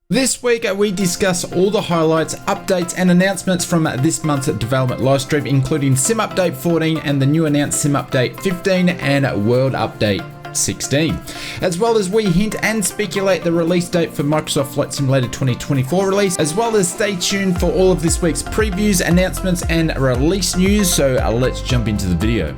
This week we discuss all the highlights, updates and announcements from this month's development livestream, including Sim Update 14 and the new announced Sim Update 15 and World Update 16. As well as we hint and speculate the release date for Microsoft Flight Simulator 2024 release, as well as stay tuned for all of this week's previews, announcements and release news. So let's jump into the video.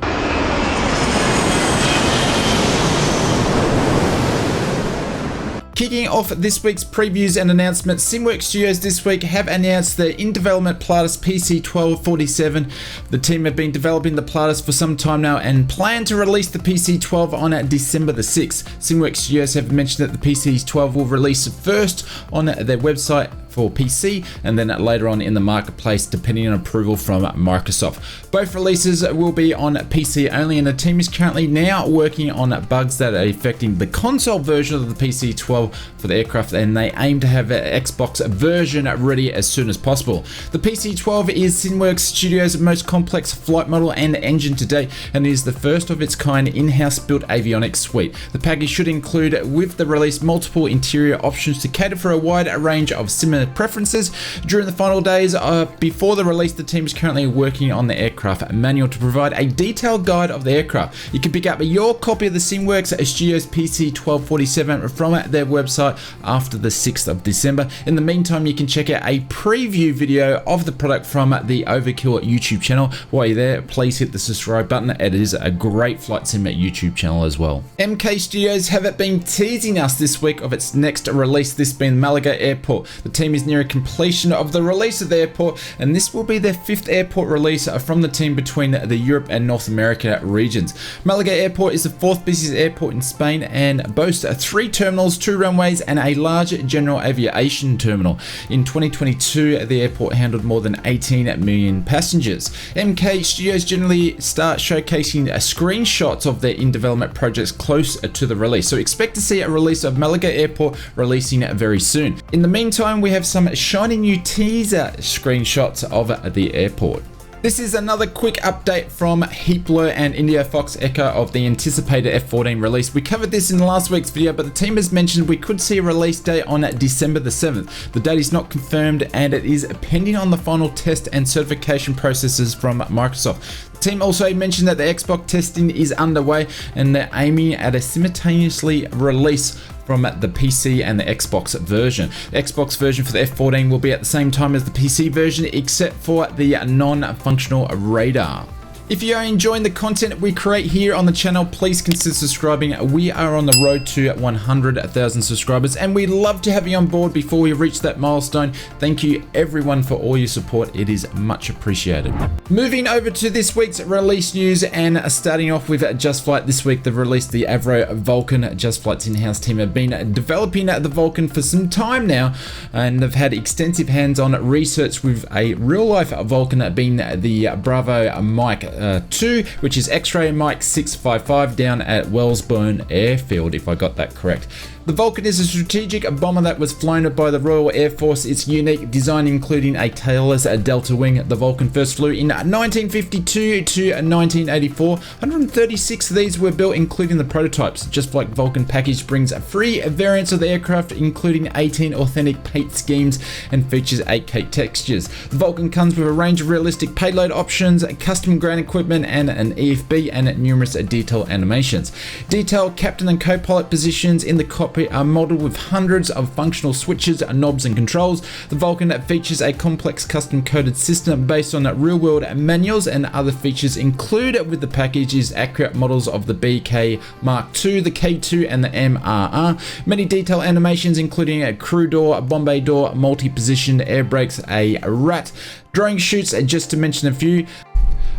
Kicking off this week's previews and announcements, SimWorks Studios this week have announced the in-development Pilatus PC1247. The team have been developing the Pilatus for some time now and plan to release the PC12 on December the 6th. SimWorks Studios have mentioned that the PC12 will release first on their website for PC and then later on in the marketplace depending on approval from Microsoft. Both releases will be on PC only, and the team is currently now working on bugs that are affecting the console version of the PC12 for the aircraft, and they aim to have an Xbox version ready as soon as possible. The PC12 is SimWorks Studios' most complex flight model and engine to date, and is the first of its kind in-house built avionics suite. The package should include with the release multiple interior options to cater for a wide range of similar preferences. During the final days before the release, the team is currently working on the aircraft manual to provide a detailed guide of the aircraft. You can pick up your copy of the SimWorks Studios PC1247 from their website after the 6th of December. In the meantime, you can check out a preview video of the product from the Overkill YouTube channel. While you're there, please hit the subscribe button. It is a great flight sim YouTube channel as well. MK Studios have been teasing us this week of its next release, this being Malaga Airport. The team is near completion of the release of the airport, and this will be their 5th airport release from the team between the Europe and North America regions. Malaga Airport is the 4th busiest airport in Spain and boasts 3 terminals, 2 runways and a large general aviation terminal. In 2022, the airport handled more than 18 million passengers. MK Studios generally start showcasing screenshots of their in-development projects close to the release, so expect to see a release of Malaga Airport releasing very soon. In the meantime, we have some shiny new teaser screenshots of the airport. This is another quick update from Heatblur and India Fox Echo of the anticipated F14 release. We covered this in last week's video, but the team has mentioned we could see a release date on December the 7th. The date is not confirmed and it is pending on the final test and certification processes from Microsoft. The team also mentioned that the Xbox testing is underway and they're aiming at a simultaneously release from the PC and the Xbox version. The Xbox version for the F14 will be at the same time as the PC version, except for the non-functional radar. If you are enjoying the content we create here on the channel, please consider subscribing. We are on the road to 100,000 subscribers and we'd love to have you on board before we reach that milestone. Thank you everyone for all your support. It is much appreciated. Moving over to this week's release news, and starting off with Just Flight. This week they've released the Avro Vulcan. Just Flight's in-house team have been developing the Vulcan for some time now, and they've had extensive hands-on research with a real-life Vulcan being the Bravo Mike 2, which is X-Ray Mike 655 down at Wellesbourne Airfield, if I got that correct. The Vulcan is a strategic bomber that was flown by the Royal Air Force. Its unique design including a tailless delta wing. The Vulcan first flew in 1952 to 1984. 136 of these were built, including the prototypes. Just Like Vulcan package brings 3 variants of the aircraft, including 18 authentic paint schemes and features 8K textures. The Vulcan comes with a range of realistic payload options, custom ground equipment and an EFB, and numerous detail animations. Detailed captain and co-pilot positions in the cockpit are modeled with hundreds of functional switches, knobs and controls. The Vulcan features a complex custom coded system based on real-world manuals, and other features included with the package is accurate models of the BK Mark II, the K2 and the MRR. Many detail animations including a crew door, Bombay door, multi-position air brakes, a rat, drone chutes, just to mention a few.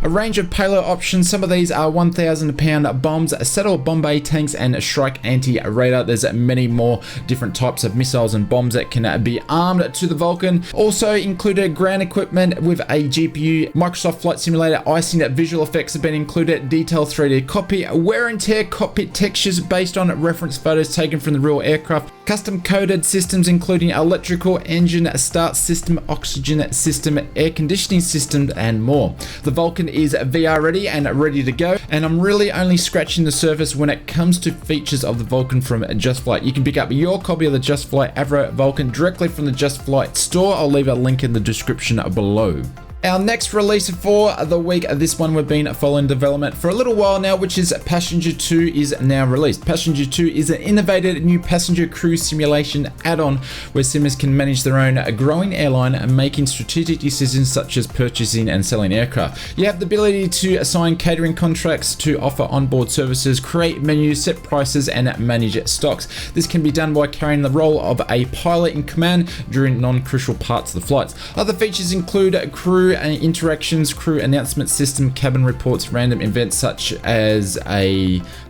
A range of payload options. Some of these are 1,000 pound bombs, Settle Bombay tanks and Shrike anti-radar. There's many more different types of missiles and bombs that can be armed to the Vulcan. Also included ground equipment with a GPU, Microsoft Flight Simulator icing, visual effects have been included, detailed 3D cockpit, wear and tear cockpit textures based on reference photos taken from the real aircraft, custom coded systems including electrical, engine start system, oxygen system, air conditioning system and more. The Vulcan is VR ready and ready to go, and I'm really only scratching the surface when it comes to features of the Vulcan from Just Flight. You can pick up your copy of the Just Flight Avro Vulcan directly from the Just Flight store. I'll leave a link in the description below. Our next release for the week, this one we've been following development for a little while now, which is Passenger 2 is now released. Passenger 2 is an innovative new passenger crew simulation add-on where simmers can manage their own growing airline and making strategic decisions such as purchasing and selling aircraft. You have the ability to assign catering contracts, to offer onboard services, create menus, set prices, and manage stocks. This can be done by carrying the role of a pilot in command during non-crucial parts of the flights. Other features include crew interactions, crew announcement system, cabin reports, random events such as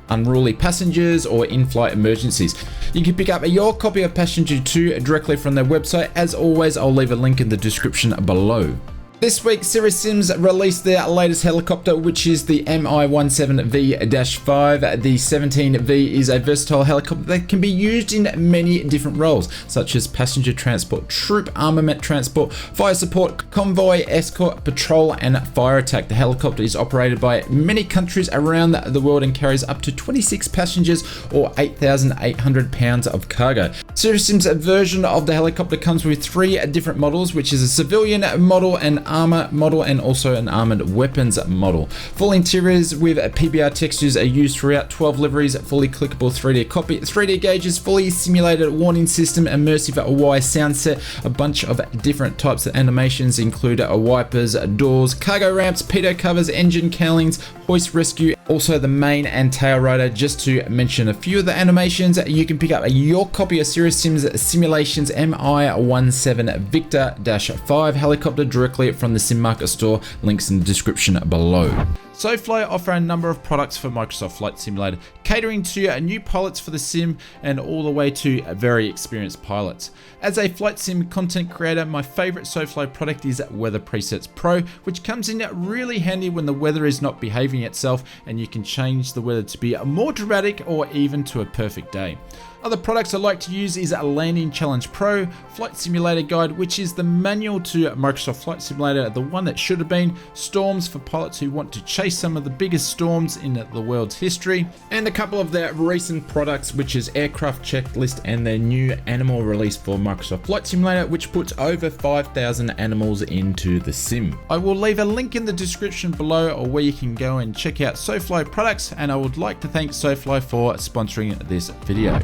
unruly passengers or in-flight emergencies. You can pick up your copy of Passenger 2 directly from their website. As always, I'll leave a link in the description below. This week, Cirrus Sims released their latest helicopter, which is the Mi-17V-5. The 17V is a versatile helicopter that can be used in many different roles, such as passenger transport, troop armament transport, fire support, convoy, escort, patrol, and fire attack. The helicopter is operated by many countries around the world and carries up to 26 passengers or 8,800 pounds of cargo. Cirrus Sims' version of the helicopter comes with 3 different models, which is a civilian model, an armor model, and also an armored weapons model. Full interiors with PBR textures are used throughout, 12 liveries, fully clickable 3D cockpit, 3D gauges, fully simulated warning system, immersive Y sound set. A bunch of different types of animations include wipers, doors, cargo ramps, pitot covers, engine cowlings, hoist rescue, also the main and tail rider, just to mention a few of the animations. You can pick up your copy of Cirrus Sims Simulations Mi-17 Victor-5 helicopter directly from the Sim Market store, links in the description below. SoFly offer a number of products for Microsoft Flight Simulator, catering to new pilots for the sim and all the way to very experienced pilots. As a flight sim content creator, my favorite SoFly product is Weather Presets Pro, which comes in really handy when the weather is not behaving itself and you can change the weather to be more dramatic or even to a perfect day. Other products I like to use is Landing Challenge Pro, Flight Simulator Guide, which is the manual to Microsoft Flight Simulator, the one that should have been, Storms for pilots who want to chase some of the biggest storms in the world's history, and a couple of their recent products, which is Aircraft Checklist and their new animal release for Microsoft Flight Simulator, which puts over 5,000 animals into the sim. I will leave a link in the description below or where you can go and check out SoFly products, and I would like to thank SoFly for sponsoring this video.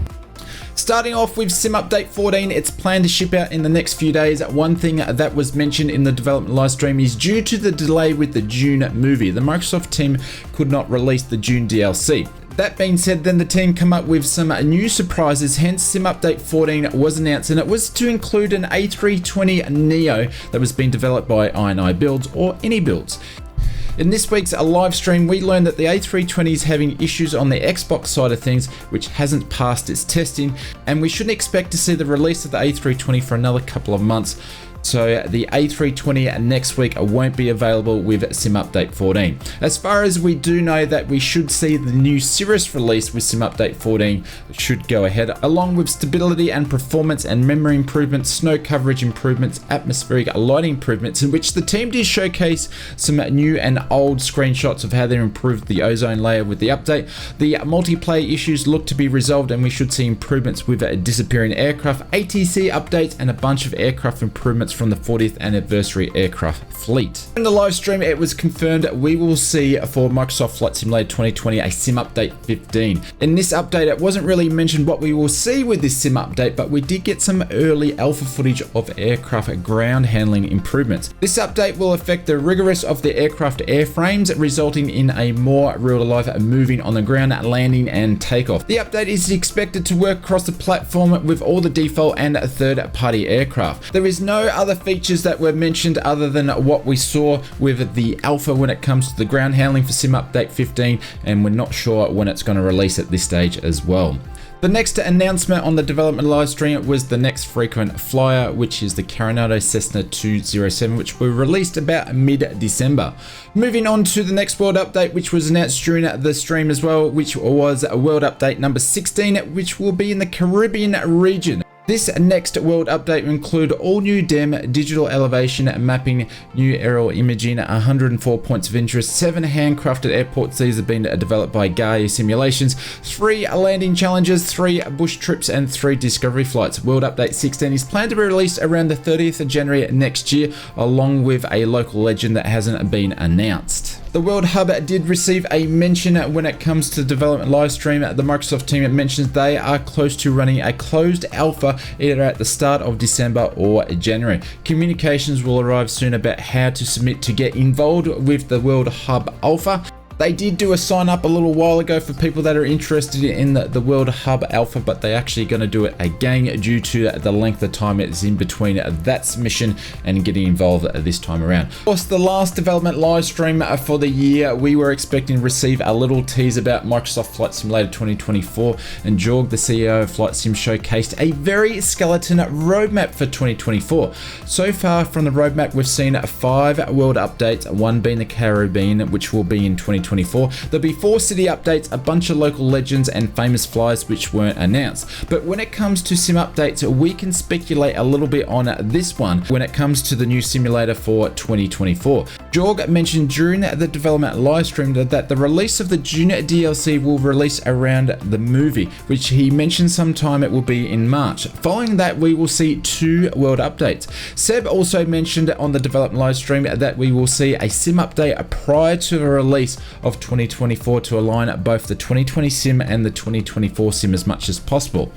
Starting off with Sim Update 14, it's planned to ship out in the next few days. One thing that was mentioned in the development live stream is due to the delay with the June movie, the Microsoft team could not release the June DLC. That being said, then the team come up with some new surprises, hence Sim Update 14 was announced, and it was to include an A320neo that was being developed by INI Builds or Any Builds. In this week's live stream, we learned that the A320 is having issues on the Xbox side of things, which hasn't passed its testing, and we shouldn't expect to see the release of the A320 for another couple of months. So the A320 next week won't be available with Sim Update 14. As far as we do know that we should see the new Cirrus release with Sim Update 14 should go ahead, along with stability and performance and memory improvements, snow coverage improvements, atmospheric lighting improvements, in which the team did showcase some new and old screenshots of how they improved the ozone layer with the update. The multiplayer issues look to be resolved, and we should see improvements with disappearing aircraft, ATC updates, and a bunch of aircraft improvements from the 40th anniversary aircraft fleet. In the live stream, it was confirmed we will see for Microsoft Flight Simulator 2020 a Sim Update 15. In this update, it wasn't really mentioned what we will see with this Sim Update, but we did get some early alpha footage of aircraft ground handling improvements. This update will affect the rigorous of the aircraft airframes, resulting in a more real-life moving on the ground, landing and takeoff. The update is expected to work across the platform with all the default and third-party aircraft. There is no other features that were mentioned other than what we saw with the alpha when it comes to the ground handling for Sim Update 15, and we're not sure when it's going to release at this stage as well. The next announcement on the development live stream was the next frequent flyer, which is the Carinado Cessna 207, which were released about mid-December. Moving on to the next world update, which was announced during the stream as well, which was World Update number 16, which will be in the Caribbean region. This next world update will include all new DEM, digital elevation, mapping, new aerial imaging, 104 points of interest, 7 handcrafted airports. These have been developed by Gaia Simulations, 3 landing challenges, 3 bush trips, and 3 discovery flights. World Update 16 is planned to be released around the 30th of January next year, along with a local legend that hasn't been announced. The World Hub did receive a mention when it comes to development livestream. The Microsoft team mentions they are close to running a closed alpha either at the start of December or January. Communications will arrive soon about how to submit to get involved with the World Hub Alpha. They did do a sign up a little while ago for people that are interested in the World Hub Alpha, but they're actually going to do it again due to the length of time it's in between that submission and getting involved this time around. Of course, the last development live stream for the year, we were expecting to receive a little tease about Microsoft Flight Simulator 2024, and Jorg, the CEO of Flight Sim, showcased a very skeleton roadmap for 2024. So far from the roadmap, we've seen 5 world updates, one being the Caribbean, which will be in 2024. There'll be 4 city updates, a bunch of local legends and famous flyers which weren't announced. But when it comes to sim updates, we can speculate a little bit on this one when it comes to the new simulator for 2024. Jorg mentioned during the development livestream that the release of the Junior DLC will release around the movie, which he mentioned sometime it will be in March. Following that, we will see 2 world updates. Seb also mentioned on the development livestream that we will see a sim update prior to the release of 2024 to align both the 2020 sim and the 2024 sim as much as possible.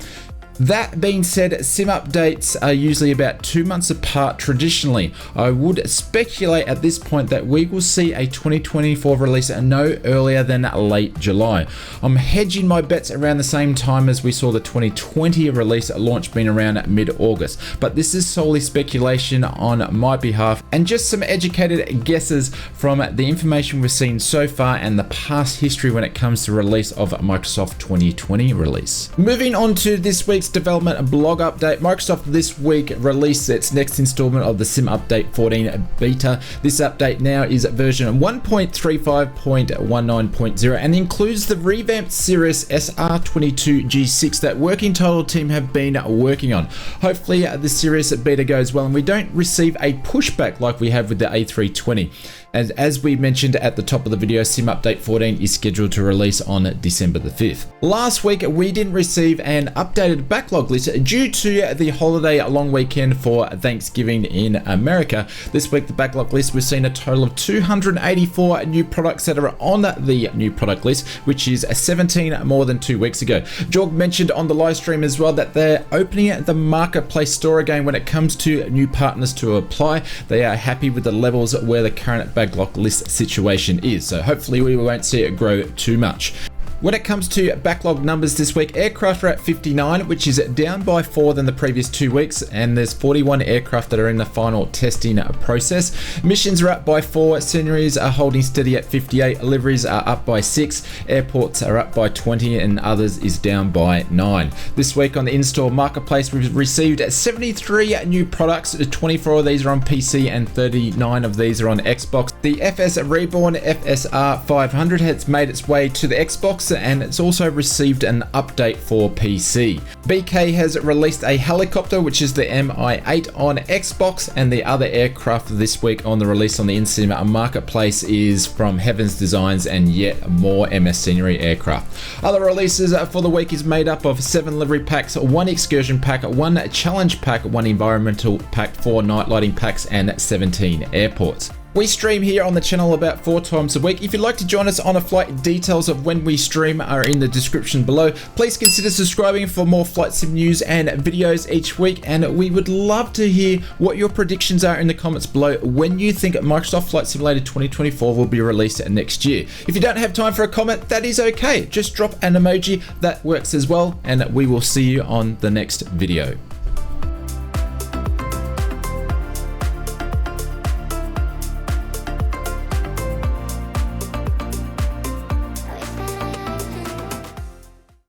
That being said, sim updates are usually about 2 months apart traditionally. I would speculate at this point that we will see a 2024 release no earlier than late July. I'm hedging my bets around the same time as we saw the 2020 release launch being around mid-August, but this is solely speculation on my behalf and just some educated guesses from the information we've seen so far and the past history when it comes to release of Microsoft 2020 release. Moving on to this week's development blog update. Microsoft this week released its next installment of the Sim Update 14 beta. This update now is version 1.35.19.0 and includes the revamped Cirrus SR22G6 that working title team have been working on. Hopefully the Cirrus beta goes well and we don't receive a pushback like we have with the A320. And as we mentioned at the top of the video, Sim Update 14 is scheduled to release on December the 5th. Last week, we didn't receive an updated backlog list due to the holiday long weekend for Thanksgiving in America. This week, the backlog list, we've seen a total of 284 new products that are on the new product list, which is 17 more than 2 weeks ago. Jorg mentioned on the live stream as well that they're opening the marketplace store again when it comes to new partners to apply. They are happy with the levels where the current backlog list situation is, so hopefully we won't see it grow too much. When it comes to backlog numbers this week, aircraft are at 59, which is down by 4 than the previous 2 weeks, and there's 41 aircraft that are in the final testing process. Missions are up by 4, sceneries are holding steady at 58, liveries are up by 6, airports are up by 20, and others is down by 9. This week on the in-store marketplace, we've received 73 new products. 24 of these are on PC and 39 of these are on Xbox. The FS Reborn FSR 500 has made its way to the Xbox, and it's also received an update for PC. BK has released a helicopter, which is the Mi-8 on Xbox, and the other aircraft this week on the release on the in-sim marketplace is from Heavens Designs and yet more MS Scenery aircraft. Other releases for the week is made up of 7 livery packs, 1 excursion pack, 1 challenge pack, 1 environmental pack, 4 night lighting packs, and 17 airports. We stream here on the channel about 4 times a week. If you'd like to join us on a flight, details of when we stream are in the description below. Please consider subscribing for more flight sim news and videos each week, and we would love to hear what your predictions are in the comments below when you think Microsoft Flight Simulator 2024 will be released next year. If you don't have time for a comment, that is okay. Just drop an emoji, that works as well, and we will see you on the next video.